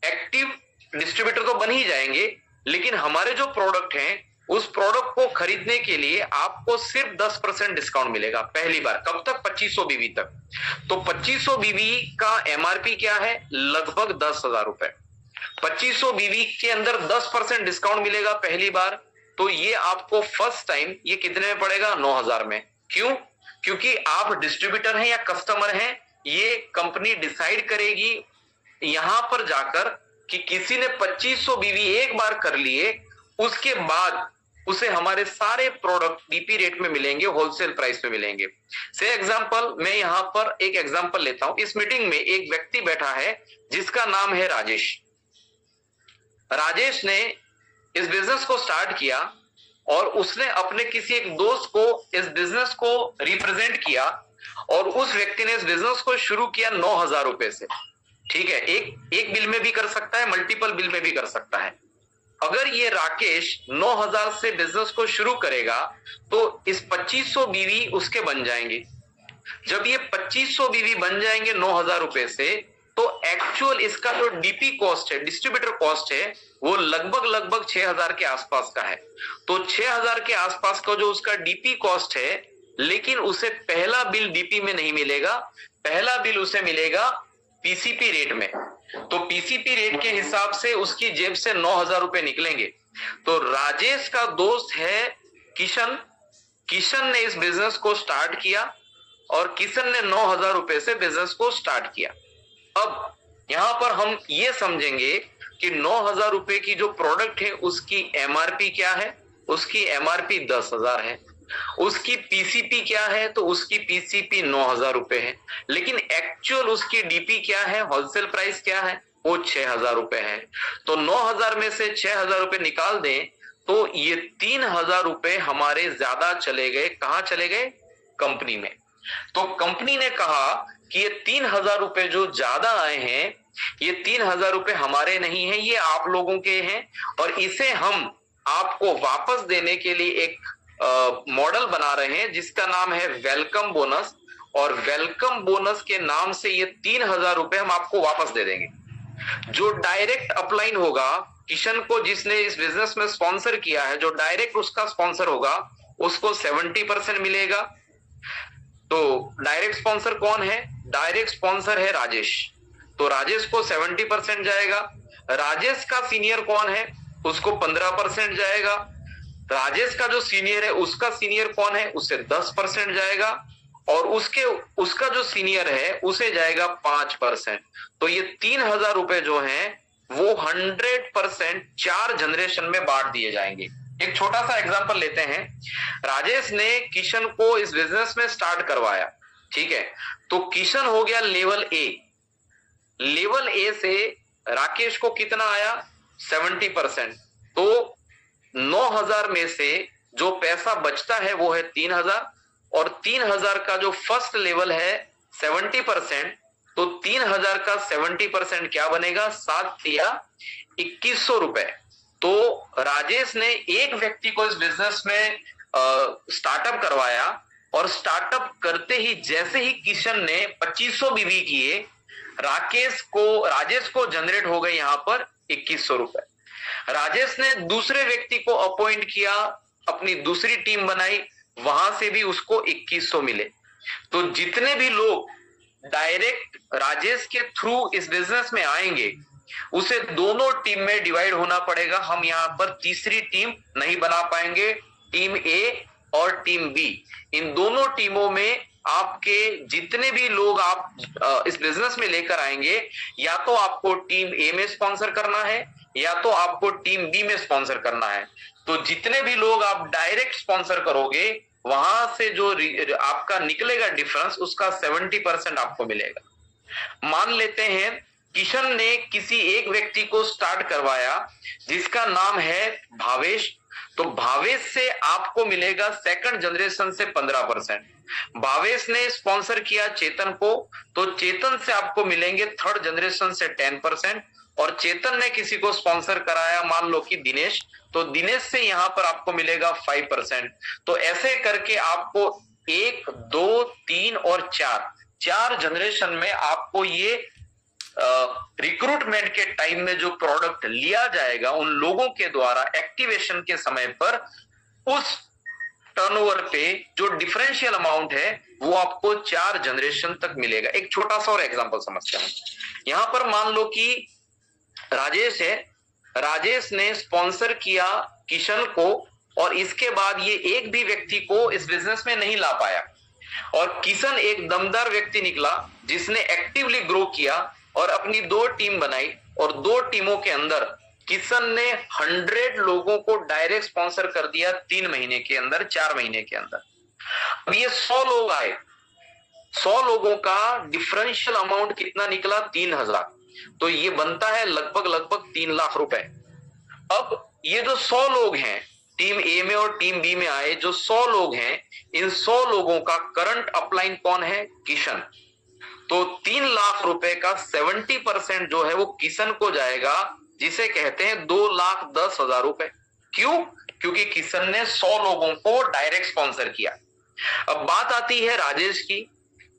एक्टिव डिस्ट्रीब्यूटर तो बन ही जाएंगे, लेकिन हमारे जो प्रोडक्ट हैं उस प्रोडक्ट को खरीदने के लिए आपको सिर्फ 10% डिस्काउंट मिलेगा पहली बार। कब तक? 2500 बीवी तक। तो 2500 बीवी का एमआरपी क्या है? लगभग 10,000 रुपए। 2500 बीवी के अंदर 10% डिस्काउंट मिलेगा पहली बार, तो ये आपको फर्स्ट टाइम ये कितने में पड़ेगा? 9,000 में। क्यों? क्योंकि आप डिस्ट्रीब्यूटर हैं या कस्टमर हैं, ये कंपनी डिसाइड करेगी यहां पर जाकर कि किसी ने 2500 बीवी एक बार कर लिए, उसके बाद उसे हमारे सारे प्रोडक्ट डीपी रेट में मिलेंगे, होलसेल प्राइस पे मिलेंगे। से एग्जांपल, मैं यहां पर एक एग्जांपल लेता हूं। इस मीटिंग में एक व्यक्ति बैठा है जिसका नाम है राजेश। राजेश ने इस बिजनेस को स्टार्ट किया और उसने अपने किसी एक दोस्त को इस बिजनेस को रिप्रेजेंट किया और उस व्यक्ति ने इस बिजनेस को शुरू किया 9,000 रुपए से। ठीक है, एक बिल में भी कर सकता है, मल्टीपल बिल में भी कर सकता है। अगर ये राकेश 9,000 से बिजनेस को शुरू करेगा तो इस 2500 बीवी उसके बन जाएंगे। जब ये 2500 बीवी बन जाएंगे 9,000 रुपए से, तो एक्चुअल इसका जो डीपी कॉस्ट है, डिस्ट्रीब्यूटर कॉस्ट है, वो लगभग 6,000 के आसपास का है। तो 6,000 के आसपास का जो उसका डीपी कॉस्ट है, लेकिन उसे पहला बिल डीपी में नहीं मिलेगा, पहला बिल उसे मिलेगा पीसीपी रेट में। तो पीसीपी रेट के हिसाब से उसकी जेब से 9,000 रुपए निकलेंगे। तो राजेश का दोस्त है किशन। किशन ने इस बिजनेस को स्टार्ट किया और किशन ने 9,000 रुपए से बिजनेस को स्टार्ट किया। अब यहां पर हम ये समझेंगे कि 9,000 रुपए की जो प्रोडक्ट है उसकी एमआरपी क्या है। उसकी एमआरपी 10,000 है। उसकी पीसीपी क्या है, तो उसकी पीसीपी 9,000 रुपए है। लेकिन एक्चुअल उसकी डीपी क्या है, होलसेल प्राइस क्या है, वो 6,000 रुपए है। तो 9,000 में से 6,000 रुपए निकाल दें तो ये 3,000 रुपए हमारे ज्यादा चले गए। कहां चले गए? कंपनी में। तो कंपनी ने कहा कि ये 3,000 रुपए जो ज्यादा आए हैं, ये 3,000 रुपए हमारे नहीं है, ये आप लोगों के हैं और इसे हम आपको वापस देने के लिए एक मॉडल बना रहे हैं जिसका नाम है वेलकम बोनस। और वेलकम बोनस के नाम से ये 3,000 रुपए हम आपको वापस दे देंगे। जो डायरेक्ट अपलाइन होगा किशन को, जिसने इस बिजनेस में स्पॉन्सर किया है, जो डायरेक्ट उसका स्पॉन्सर होगा, उसको 70% मिलेगा। तो डायरेक्ट स्पॉन्सर कौन है? डायरेक्ट स्पॉन्सर है राजेश। तो राजेश को 70% जाएगा। राजेश का सीनियर कौन है? उसको 15% जाएगा। राजेश का जो सीनियर है, उसका सीनियर कौन है? उससे 10% जाएगा और उसका जो सीनियर है उसे जाएगा 5%। तो ये 3,000 रुपए जो हैं वो 100% 4 जनरेशन में बांट दिए जाएंगे। एक छोटा सा एग्जांपल लेते हैं। राजेश ने किशन को इस बिजनेस में स्टार्ट करवाया, ठीक है। तो किशन हो गया लेवल ए। लेवल ए से राकेश को कितना आया? 70%। तो 9,000 में से जो पैसा बचता है वो है 3,000 और 3,000 का जो फर्स्ट लेवल है 70%, तो 3,000 का 70% क्या बनेगा? 7 या 2,100 रुपए। तो राजेश ने एक व्यक्ति को इस बिजनेस में स्टार्टअप करवाया और स्टार्टअप करते ही जैसे ही किशन ने 2500 बीवी किए, राजेश को जनरेट हो गए यहां पर 2,100 रुपए। राजेश ने दूसरे व्यक्ति को अपॉइंट किया, अपनी दूसरी टीम बनाई, वहां से भी उसको 2,100 मिले। तो जितने भी लोग डायरेक्ट राजेश के थ्रू इस बिजनेस में आएंगे उसे दोनों टीम में डिवाइड होना पड़ेगा। हम यहाँ पर तीसरी टीम नहीं बना पाएंगे। टीम ए और टीम बी, इन दोनों टीमों में आपके जितने भी लोग आप इस बिजनेस में लेकर आएंगे, या तो आपको टीम ए में स्पॉन्सर करना है या तो आपको टीम बी में स्पॉन्सर करना है। तो जितने भी लोग आप डायरेक्ट स्पॉन्सर करोगे, वहां से जो आपका निकलेगा डिफरेंस, उसका 70% आपको मिलेगा। मान लेते हैं किशन ने किसी एक व्यक्ति को स्टार्ट करवाया जिसका नाम है भावेश। तो भावेश से आपको मिलेगा सेकंड जनरेशन से 15%। भावेश ने स्पॉन्सर किया चेतन को, तो चेतन से आपको मिलेंगे थर्ड जनरेशन से 10%। और चेतन ने किसी को स्पॉन्सर कराया, मान लो कि दिनेश, तो दिनेश से यहां पर आपको मिलेगा 5%। तो ऐसे करके आपको 1, 2, 3 और 4 जनरेशन में आपको ये रिक्रूटमेंट के टाइम में जो प्रोडक्ट लिया जाएगा उन लोगों के द्वारा एक्टिवेशन के समय पर उस टर्नओवर पे जो डिफरेंशियल अमाउंट है वो आपको 4 जनरेशन तक मिलेगा। एक छोटा सा और एग्जांपल समझते हैं। यहां पर मान लो कि राजेश है, राजेश ने स्पॉन्सर किया किशन को और इसके बाद ये एक भी व्यक्ति को इस बिजनेस में नहीं ला पाया और किशन एक दमदार व्यक्ति निकला जिसने एक्टिवली ग्रो किया और अपनी 2 टीम बनाई और 2 टीमों के अंदर किशन ने 100 लोगों को डायरेक्ट स्पॉन्सर कर दिया 3 महीने के अंदर, 4 महीने के अंदर। अब ये 100 लोग आए, 100 लोगों का डिफरेंशियल अमाउंट कितना निकला? 3000। तो ये बनता है लगभग 3 लाख रुपए। अब ये जो 100 लोग हैं, टीम ए में और टीम बी में आए जो 100 लोग हैं, इन 100 लोगों का करंट अपलाइन कौन है? किशन। तो 3 लाख रुपए का 70% जो है वो किशन को जाएगा, जिसे कहते हैं 2,10,000 रुपए। क्यों? क्योंकि किशन ने 100 लोगों को डायरेक्ट स्पॉन्सर किया। अब बात आती है राजेश की।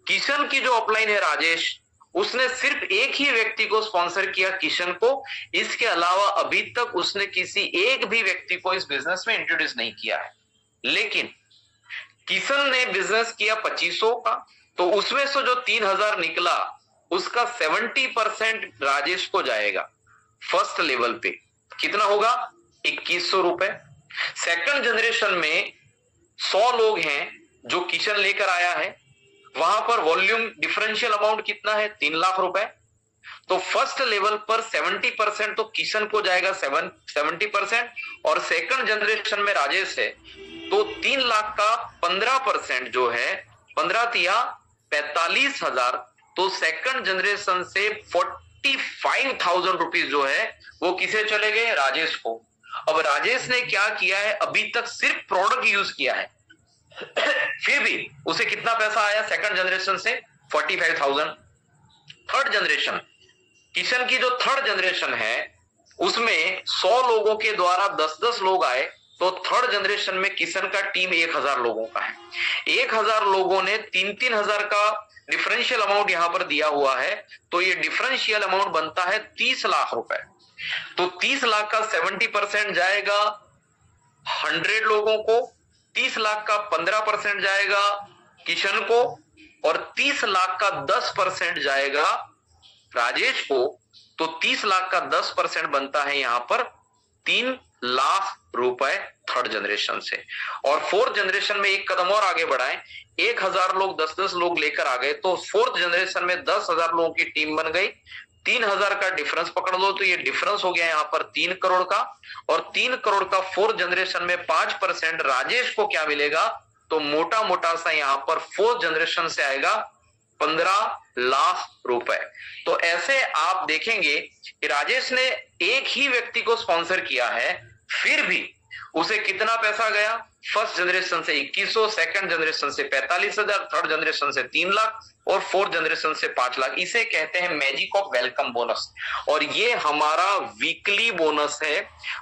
किशन की जो अपलाइन है राजेश, उसने सिर्फ एक ही व्यक्ति को स्पॉन्सर किया, किशन को। इसके अलावा अभी तक उसने किसी एक भी व्यक्ति को इस बिजनेस में इंट्रोड्यूस नहीं किया है। लेकिन किशन ने बिजनेस किया 2500 का, तो उसमें से जो 3000 निकला उसका 70% राजेश को जाएगा। फर्स्ट लेवल पे कितना होगा? 2100 रुपए। सेकंड जनरेशन में 100 लोग हैं जो किशन लेकर आया है, वहां पर वॉल्यूम डिफरेंशियल अमाउंट कितना है? 3 लाख रुपए। तो फर्स्ट लेवल पर 70% तो किशन को जाएगा, 70%, और सेकंड जनरेशन में राजेश है, तो 3 लाख का 15% जो है 15 तिया 45,000। तो सेकंड जनरेशन से 45,000 रुपीज जो है वो किसे चले गए? राजेश को। अब राजेश ने क्या किया है? अभी तक सिर्फ प्रोडक्ट यूज किया है, फिर भी उसे कितना पैसा आया सेकंड जनरेशन से? 45,000। थर्ड जनरेशन, किशन की जो थर्ड जनरेशन है उसमें 100 लोगों के द्वारा 10-10 लोग आए, तो थर्ड जनरेशन में किशन का टीम 1000 लोगों का है। 1000 लोगों ने 3-3,000 का डिफरेंशियल अमाउंट यहां पर दिया हुआ है, तो ये डिफरेंशियल अमाउंट बनता है 30 लाख रुपए। तो 30 लाख का 70% जाएगा 100 लोगों को, 30 लाख का 15% जाएगा किशन को, और 30 लाख का 10% जाएगा राजेश को। तो 30 लाख का 10% बनता है यहां पर 3 लाख रुपए थर्ड जनरेशन से। और फोर्थ जनरेशन में एक कदम और आगे बढ़ाएं, 1000 लोग 10-10 लोग लेकर आ गए, तो फोर्थ जनरेशन में 10,000 लोगों की टीम बन गई। 3000 का डिफरेंस पकड़ लो, तो ये डिफरेंस हो गया यहाँ पर 3 करोड़ का, और 3 करोड़ का फोर्थ जनरेशन में 5% राजेश को क्या मिलेगा? तो मोटा मोटा सा यहाँ पर फोर्थ जनरेशन से आएगा 15 लाख रुपए। तो ऐसे आप देखेंगे कि राजेश ने एक ही व्यक्ति को स्पॉन्सर किया है, फिर भी उसे कितना पैसा गया? फर्स्ट जनरेशन से 2100, सेकंड जनरेशन से 45,000, थर्ड जनरेशन से 3 लाख, और फोर्थ जनरेशन से 5 लाख। इसे कहते हैं मैजिक ऑफ वेलकम बोनस। और ये हमारा वीकली बोनस है।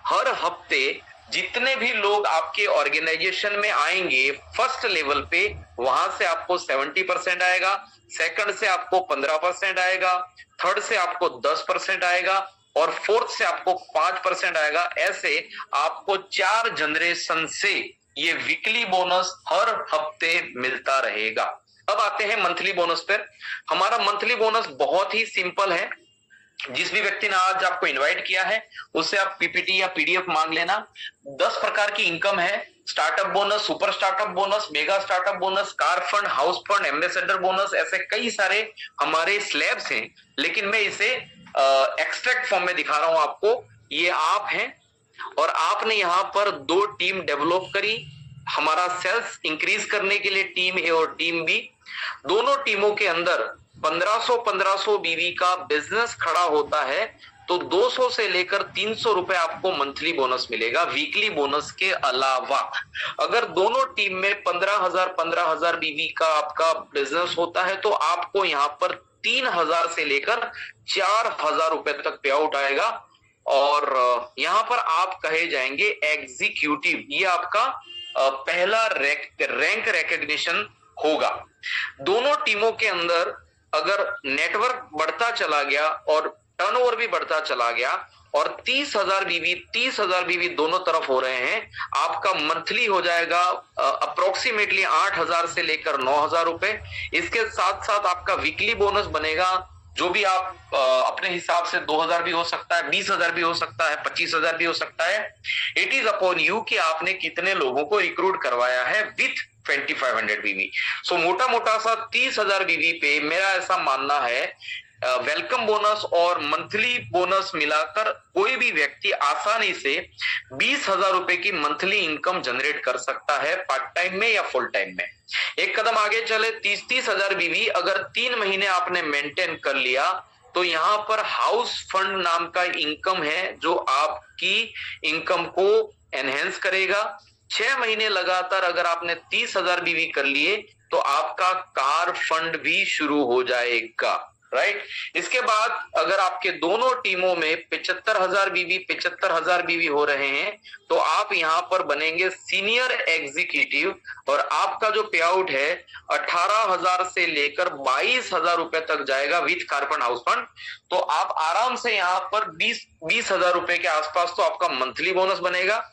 हर हफ्ते जितने भी लोग आपके ऑर्गेनाइजेशन में आएंगे फर्स्ट लेवल पे, वहां से आपको 70% आएगा, सेकंड से आपको 15% आएगा, थर्ड से आपको 10% आएगा, और फोर्थ से आपको 5% आएगा। ऐसे आपको 4 जनरेशन से ये वीकली बोनस हर हफ्ते मिलता रहेगा। अब आते हैं मंथली बोनस पर। हमारा मंथली बोनस बहुत ही सिंपल है। जिस भी व्यक्ति ने आज आपको इनवाइट किया है उससे आप पीपीटी या पीडीएफ मांग लेना। 10 प्रकार की इनकम है। Startup bonus, super startup bonus, mega startup bonus, car fund, house fund, ambassador bonus, ऐसे कई सारे हमारे स्लैब्स हैं। लेकिन मैं इसे एक्सट्रैक्ट फॉर्म में दिखा रहा हूं आपको। ये आप हैं और आपने यहां पर 2 टीम डेवलप करी हमारा सेल्स इंक्रीज करने के लिए, टीम ए और टीम बी। दोनों टीमों के अंदर 1500 बीवी का बिजनेस खड़ा होता है, तो 200 से लेकर 300 रुपए आपको मंथली बोनस मिलेगा वीकली बोनस के अलावा। अगर दोनों टीम में 15,000 बीवी का आपका बिजनेस होता है, तो आपको यहाँ पर 3,000 से लेकर 4,000 रुपए तक पे आउट आएगा। और यहाँ पर आप कहे जाएंगे एग्जीक्यूटिव। ये आपका पहला रैंक रिकॉग्निशन होगा। दोनों टीमों के अंदर अगर नेटवर्क बढ़ता चला गया और टर्नओवर भी बढ़ता चला गया और 30,000 बीवी दोनों तरफ हो रहे हैं, आपका मंथली हो जाएगा अप्रोक्सीमेटली 8,000 से लेकर 9,000 रुपए। इसके साथ साथ आपका वीकली बोनस बनेगा, जो भी आप अपने हिसाब से 2,000 भी हो सकता है, 20,000 भी हो सकता है, 25,000 भी हो सकता है। इट इज अपॉन यू कि आपने कितने लोगों को रिक्रूट करवाया है विथ 2500 बीवी। सो मोटा मोटा सा 30,000 बीवी पे मेरा ऐसा मानना है वेलकम बोनस और मंथली बोनस मिलाकर कोई भी व्यक्ति आसानी से 20,000 रुपए की मंथली इनकम जनरेट कर सकता है, पार्ट टाइम में या फुल टाइम में। एक कदम आगे चले, 30,000 बीवी अगर 3 महीने आपने मेंटेन कर लिया तो यहाँ पर हाउस फंड नाम का इनकम है जो आपकी इनकम को एनहेंस करेगा। 6 महीने लगातार अगर आपने 30,000 बीवी कर लिए तो आपका कार फंड भी शुरू हो जाएगा, राइट। इसके बाद अगर आपके दोनों टीमों में 75,000 बीवी हो रहे हैं तो आप यहाँ पर बनेंगे सीनियर एग्जीक्यूटिव और आपका जो पे आउट है 18,000 से लेकर 22,000 रुपए तक जाएगा with car fund house fund. तो आप आराम से यहाँ पर 20,000 रुपए के आसपास तो आपका मंथली बोनस बनेगा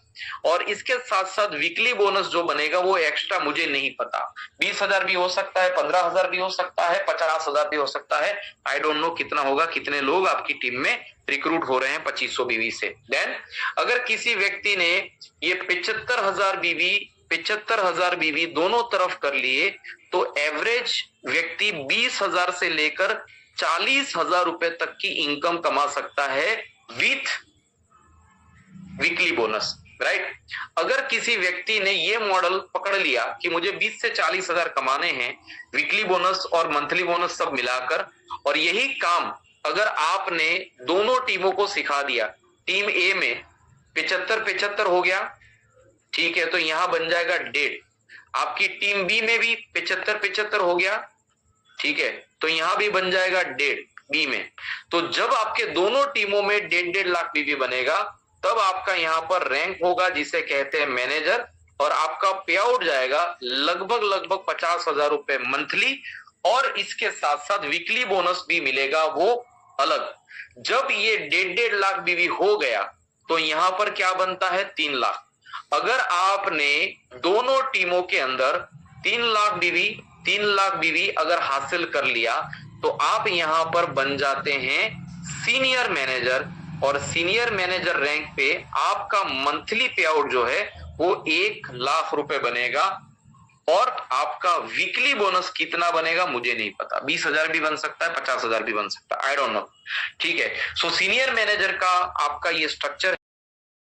और इसके साथ साथ वीकली बोनस जो बनेगा वो एक्स्ट्रा मुझे नहीं पता, 20,000 भी हो सकता है, 15,000 भी हो सकता है, 50,000 भी हो सकता है। आई डोंट नो कितना होगा, कितने लोग आपकी टीम में रिक्रूट हो रहे हैं 2500 बीवी से। देन अगर किसी व्यक्ति ने ये 75,000 बीवी दोनों तरफ कर लिए तो एवरेज व्यक्ति 20,000 से लेकर 40,000 रुपए तक की इनकम कमा सकता है विथ वीकली बोनस, राइट। अगर किसी व्यक्ति ने ये मॉडल पकड़ लिया कि मुझे 20 से 40,000 कमाने हैं वीकली बोनस और मंथली बोनस सब मिलाकर, और यही काम अगर आपने दोनों टीमों को सिखा दिया, टीम ए में 75-75 हो गया, ठीक है, तो यहां बन जाएगा 1.5। आपकी टीम बी में भी 75-75 हो गया, ठीक है, तो यहां भी बन जाएगा 1.5 बी में। तो जब आपके दोनों टीमों में 1.5 लाख बीवी बनेगा तब आपका यहाँ पर रैंक होगा जिसे कहते हैं मैनेजर, और आपका पे आउट जाएगा लगभग 50,000 रुपए मंथली, और इसके साथ साथ वीकली बोनस भी मिलेगा वो अलग। जब ये 1.5 लाख बीवी हो गया तो यहाँ पर क्या बनता है 3 लाख। अगर आपने दोनों टीमों के अंदर 3 लाख बीवी अगर हासिल कर लिया तो आप यहाँ पर बन जाते हैं सीनियर मैनेजर, और सीनियर मैनेजर रैंक पे आपका मंथली पे आउट जो है वो 1 लाख रुपए बनेगा, और आपका वीकली बोनस कितना बनेगा मुझे नहीं पता, 20,000 भी बन सकता है, 50,000 भी बन सकता है, आई डोंट नो, ठीक है। सो सीनियर मैनेजर का आपका ये स्ट्रक्चर